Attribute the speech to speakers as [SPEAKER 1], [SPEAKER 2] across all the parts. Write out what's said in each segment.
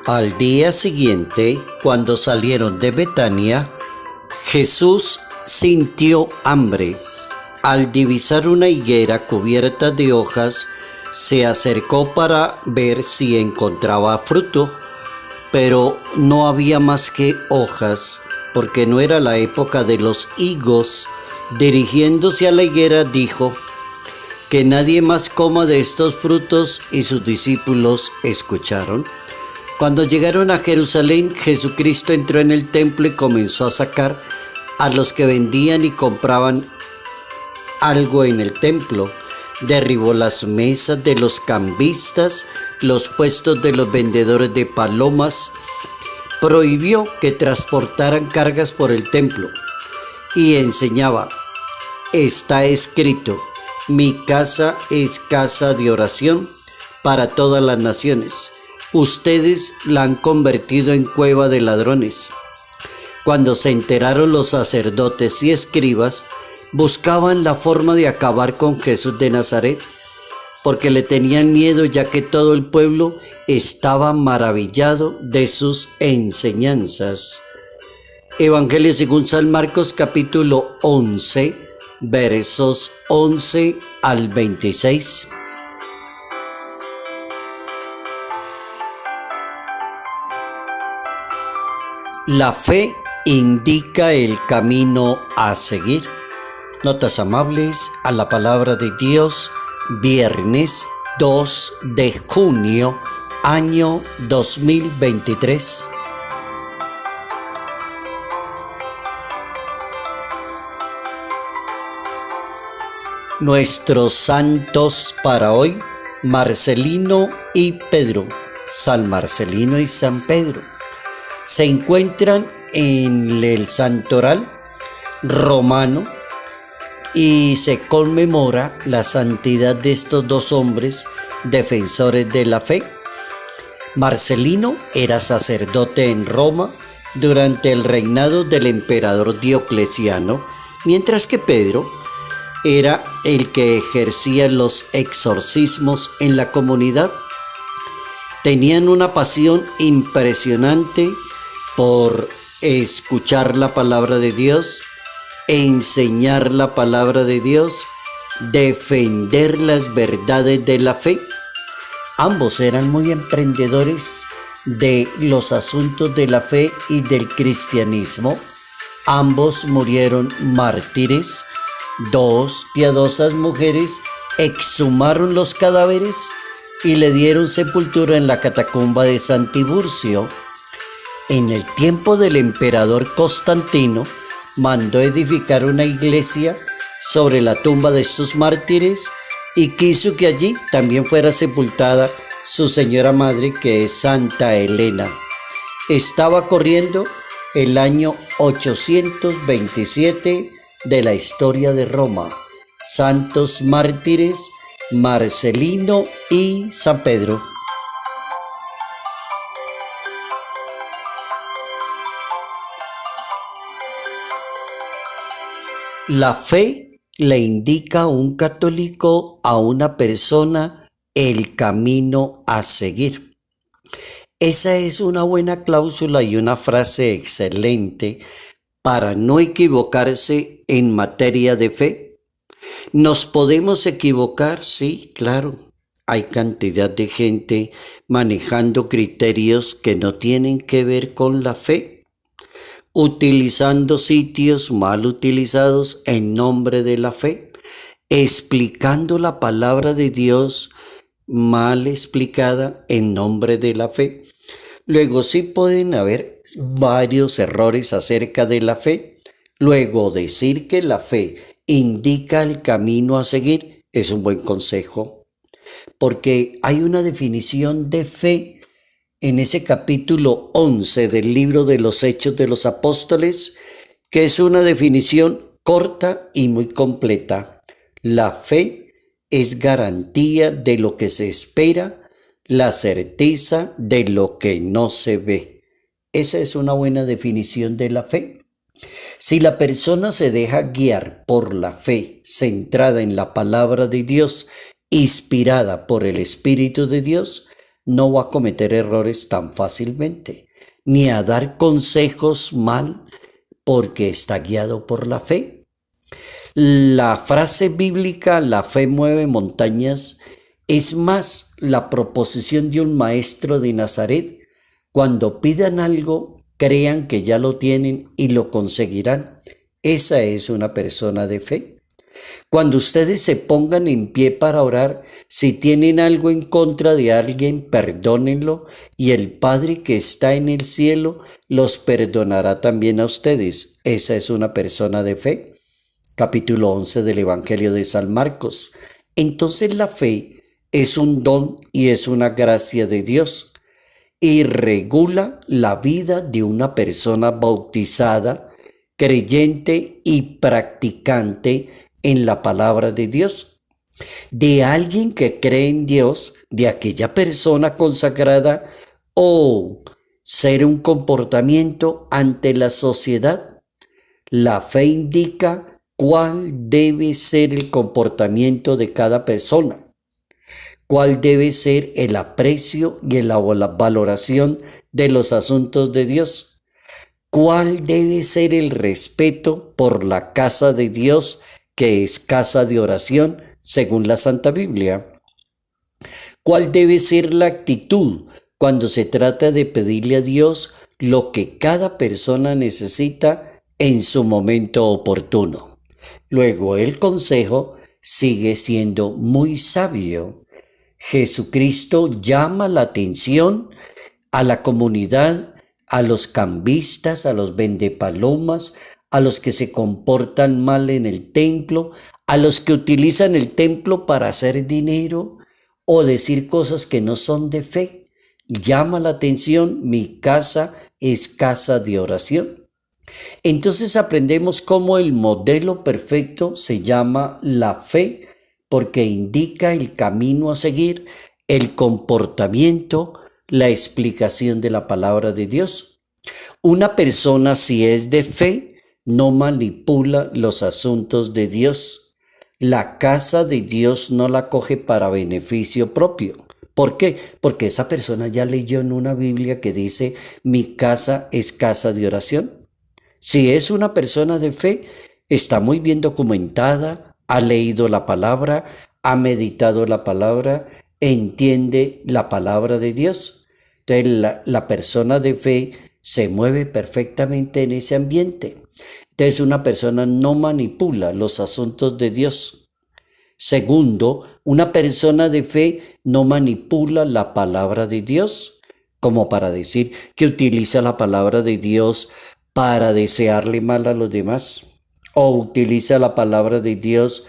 [SPEAKER 1] Al día siguiente, cuando salieron de Betania, Jesús sintió hambre. Al divisar una higuera cubierta de hojas, se acercó para ver si encontraba fruto, pero no había más que hojas, porque no era la época de los higos. Dirigiéndose a la higuera, dijo: que nadie más coma de estos frutos. Y sus discípulos escucharon. Cuando llegaron a Jerusalén, Jesucristo entró en el templo y comenzó a sacar a los que vendían y compraban algo en el templo. Derribó las mesas de los cambistas, los puestos de los vendedores de palomas. Prohibió que transportaran cargas por el templo y enseñaba: está escrito, mi casa es casa de oración para todas las naciones. Ustedes la han convertido en cueva de ladrones. Cuando se enteraron los sacerdotes y escribas, buscaban la forma de acabar con Jesús de Nazaret, porque le tenían miedo, ya que todo el pueblo estaba maravillado de sus enseñanzas. Evangelio según San Marcos, capítulo 11, versos 11 al 26. La fe indica el camino a seguir. Notas amables a la palabra de Dios, viernes 2 de junio, año 2023. Nuestros santos para hoy: Marcelino y Pedro. San Marcelino y San Pedro se encuentran en el santoral romano y se conmemora la santidad de estos dos hombres defensores de la fe. Marcelino era sacerdote en Roma durante el reinado del emperador Diocleciano, mientras que Pedro era el que ejercía los exorcismos en la comunidad. Tenían una pasión impresionante por escuchar la palabra de Dios, enseñar la palabra de Dios, defender las verdades de la fe. Ambos eran muy emprendedores de los asuntos de la fe y del cristianismo. Ambos murieron mártires. Dos piadosas mujeres exhumaron los cadáveres y le dieron sepultura en la catacumba de San Tiburcio. En el tiempo del emperador Constantino, mandó edificar una iglesia sobre la tumba de estos mártires y quiso que allí también fuera sepultada su señora madre, que es Santa Elena. Estaba corriendo el año 827 de la historia de Roma. Santos mártires Marcelino y San Pedro. La fe le indica a un católico, a una persona, el camino a seguir. Esa es una buena cláusula y una frase excelente para no equivocarse en materia de fe. ¿Nos podemos equivocar? Sí, claro. Hay cantidad de gente manejando criterios que no tienen que ver con la fe, utilizando sitios mal utilizados en nombre de la fe, explicando la palabra de Dios mal explicada en nombre de la fe. Luego sí pueden haber varios errores acerca de la fe. Luego, decir que la fe indica el camino a seguir es un buen consejo, porque hay una definición de fe en ese capítulo 11 del libro de los Hechos de los Apóstoles, que es una definición corta y muy completa. La fe es garantía de lo que se espera, la certeza de lo que no se ve. Esa es una buena definición de la fe. Si la persona se deja guiar por la fe centrada en la palabra de Dios, inspirada por el Espíritu de Dios, no va a cometer errores tan fácilmente, ni a dar consejos mal porque está guiado por la fe. La frase bíblica, la fe mueve montañas, es más la proposición de un maestro de Nazaret. Cuando pidan algo, crean que ya lo tienen y lo conseguirán. Esa es una persona de fe. Cuando ustedes se pongan en pie para orar, si tienen algo en contra de alguien, perdónenlo y el Padre que está en el cielo los perdonará también a ustedes. Esa es una persona de fe. Capítulo 11 del Evangelio de San Marcos. Entonces la fe es un don y es una gracia de Dios y regula la vida de una persona bautizada, creyente y practicante en la palabra de Dios, de alguien que cree en Dios, de aquella persona consagrada o ser un comportamiento ante la sociedad. La fe indica cuál debe ser el comportamiento de cada persona, cuál debe ser el aprecio y la valoración de los asuntos de Dios, cuál debe ser el respeto por la casa de Dios, que es casa de oración, según la Santa Biblia. ¿Cuál debe ser la actitud cuando se trata de pedirle a Dios lo que cada persona necesita en su momento oportuno? Luego, el consejo sigue siendo muy sabio. Jesucristo llama la atención a la comunidad, a los cambistas, a los vendepalomas, a los que se comportan mal en el templo, a los que utilizan el templo para hacer dinero o decir cosas que no son de fe. Llama la atención, mi casa es casa de oración. Entonces aprendemos cómo el modelo perfecto se llama la fe, porque indica el camino a seguir, el comportamiento, la explicación de la palabra de Dios. Una persona, si es de fe, no manipula los asuntos de Dios. La casa de Dios no la coge para beneficio propio. ¿Por qué? Porque esa persona ya leyó en una Biblia que dice, mi casa es casa de oración. Si es una persona de fe, está muy bien documentada, ha leído la palabra, ha meditado la palabra, entiende la palabra de Dios. Entonces la persona de fe se mueve perfectamente en ese ambiente. Entonces una persona no manipula los asuntos de Dios. Segundo, una persona de fe no manipula la palabra de Dios, como para decir que utiliza la palabra de Dios para desearle mal a los demás, o utiliza la palabra de Dios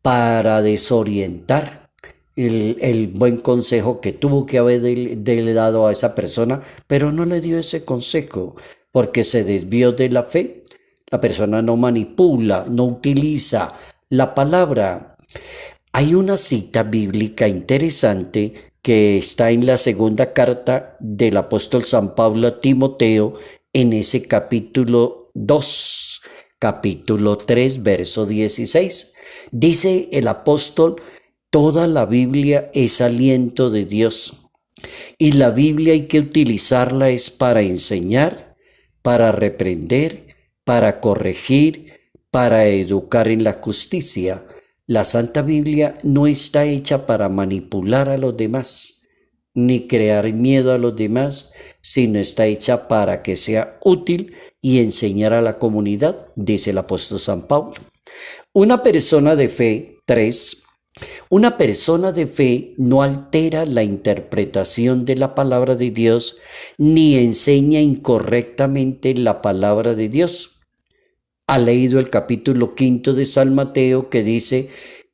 [SPEAKER 1] para desorientar el buen consejo que tuvo que haberle dado a esa persona, pero no le dio ese consejo porque se desvió de la fe. La persona no manipula, no utiliza la palabra. Hay una cita bíblica interesante que está en la segunda carta del apóstol San Pablo a Timoteo, en ese capítulo 2, capítulo 3, verso 16. Dice el apóstol, toda la Biblia es aliento de Dios y la Biblia hay que utilizarla es para enseñar, para reprender, para corregir, para educar en la justicia. La Santa Biblia no está hecha para manipular a los demás, ni crear miedo a los demás, sino está hecha para que sea útil y enseñar a la comunidad, dice el apóstol San Pablo. Una persona de fe, 3. Una persona de fe no altera la interpretación de la palabra de Dios ni enseña incorrectamente la palabra de Dios. Ha leído el capítulo 5 de San Mateo que dice,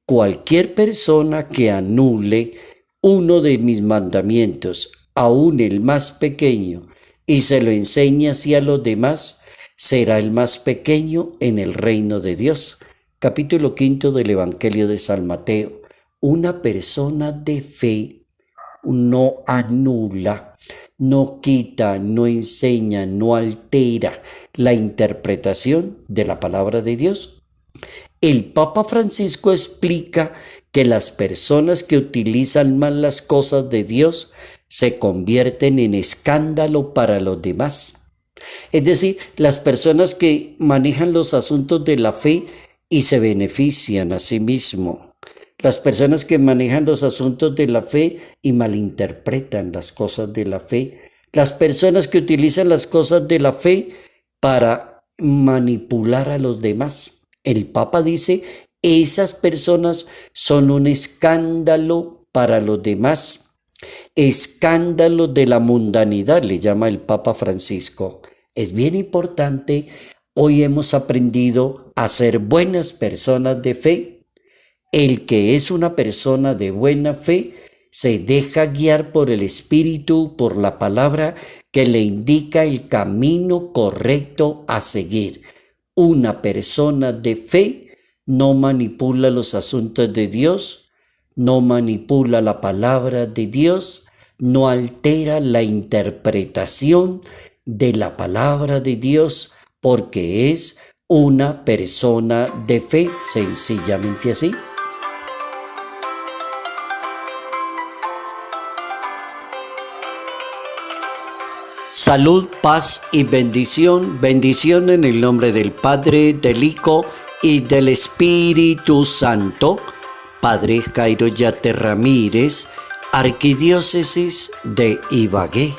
[SPEAKER 1] cualquier persona que anule uno de mis mandamientos, aún el más pequeño, y se lo enseña así a los demás, será el más pequeño en el reino de Dios. Capítulo 5 del Evangelio de San Mateo. Una persona de fe no anula, no quita, no enseña, no altera la interpretación de la palabra de Dios. El Papa Francisco explica que las personas que utilizan mal las cosas de Dios se convierten en escándalo para los demás. Es decir, las personas que manejan los asuntos de la fe y se benefician a sí mismos. Las personas que manejan los asuntos de la fe y malinterpretan las cosas de la fe. Las personas que utilizan las cosas de la fe para manipular a los demás. El Papa dice, esas personas son un escándalo para los demás. Escándalo de la mundanidad, le llama el Papa Francisco. Es bien importante, hoy hemos aprendido a ser buenas personas de fe. El que es una persona de buena fe se deja guiar por el Espíritu, por la palabra que le indica el camino correcto a seguir. Una persona de fe no manipula los asuntos de Dios, no manipula la palabra de Dios, no altera la interpretación de la palabra de Dios, porque es una persona de fe, sencillamente así. Salud, paz y bendición. Bendición en el nombre del Padre, del Hijo y del Espíritu Santo. Padre Jairo Yate Ramírez, Arquidiócesis de Ibagué.